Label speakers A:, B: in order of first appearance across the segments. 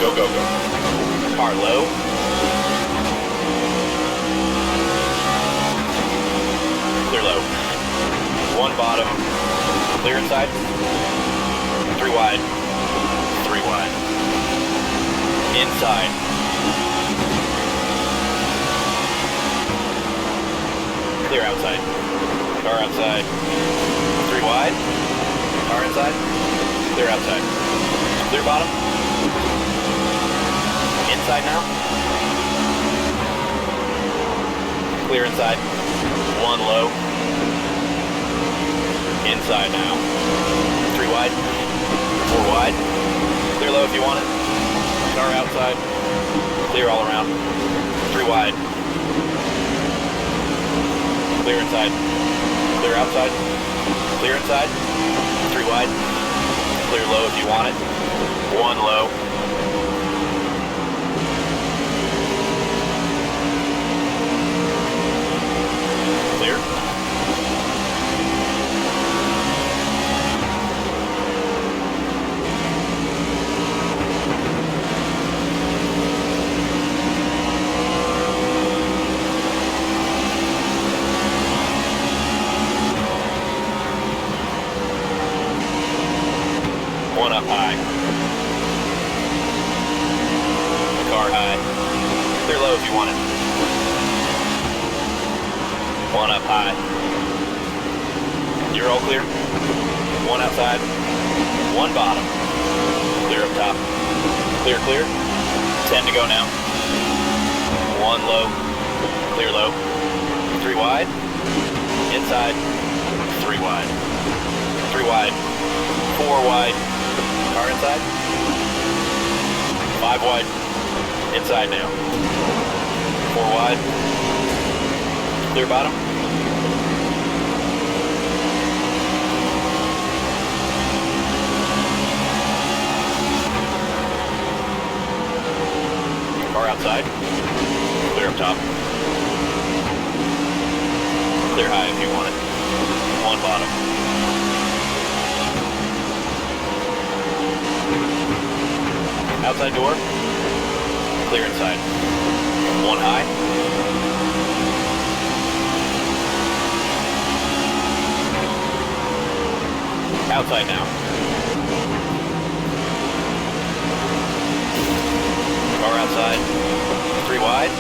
A: Go, go, go. Car low. Clear low. One bottom. Clear inside. 3 wide. 3 wide. Inside. Clear outside. Car outside. 3 wide. Car inside. Clear outside. Clear bottom. Inside now. Clear inside. 1 low. Inside now. 3 wide. 4 wide. Clear low if you want it. Car outside. Clear all around. 3 wide. Clear inside. Clear outside. Clear inside. 3 wide. Clear low if you want it. 1 low. Clear. One up high. Car high. Clear low if you want it. 1 up high. You're all clear. 1 outside. 1 bottom. Clear up top. Clear, clear. 10 to go now. 1 low. Clear low. 3 wide. Inside. 3 wide. 3 wide. 4 wide. Car inside. 5 wide. Inside now. 4 wide. Clear bottom. Car outside. Clear up top. Clear high if you want it. 1 bottom. Outside door. Clear inside. 1 high. Outside now. Car outside. 3 wide.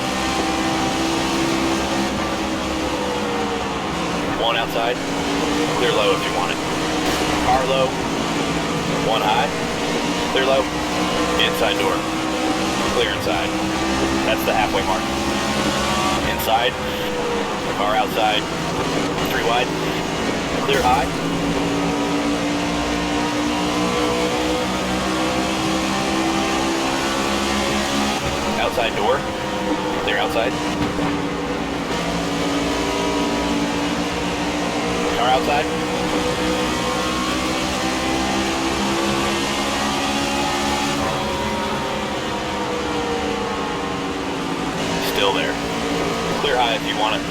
A: 1 outside. Clear low if you want it. Car low. 1 high. Clear low. Inside door. Clear inside. That's the halfway mark. Inside. Car outside. 3 wide. Clear high. Outside door. Clear outside. Car outside. Still there. Clear high if you want it.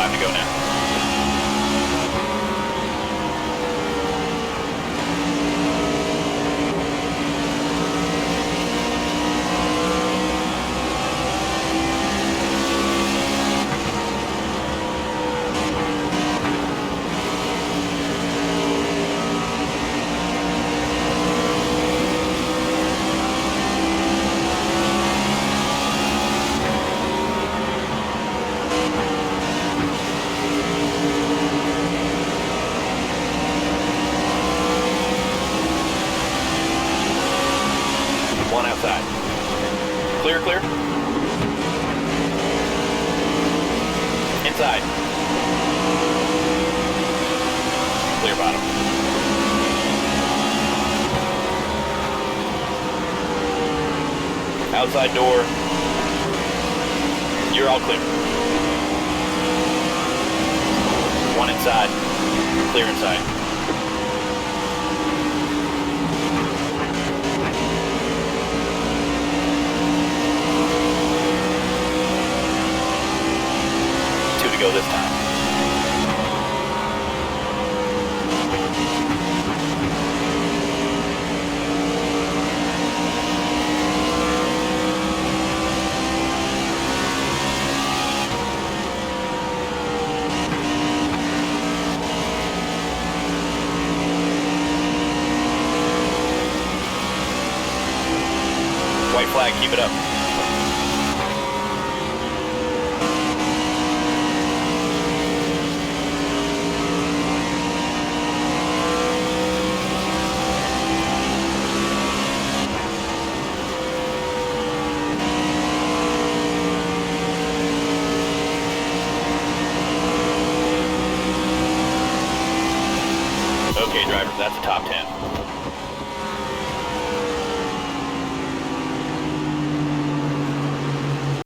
A: To go now. Clear, clear. Inside. Clear bottom. Outside door. You're all clear. 1 inside. Clear inside. 1 White flag, keep it up. Okay, driver, that's a top 10.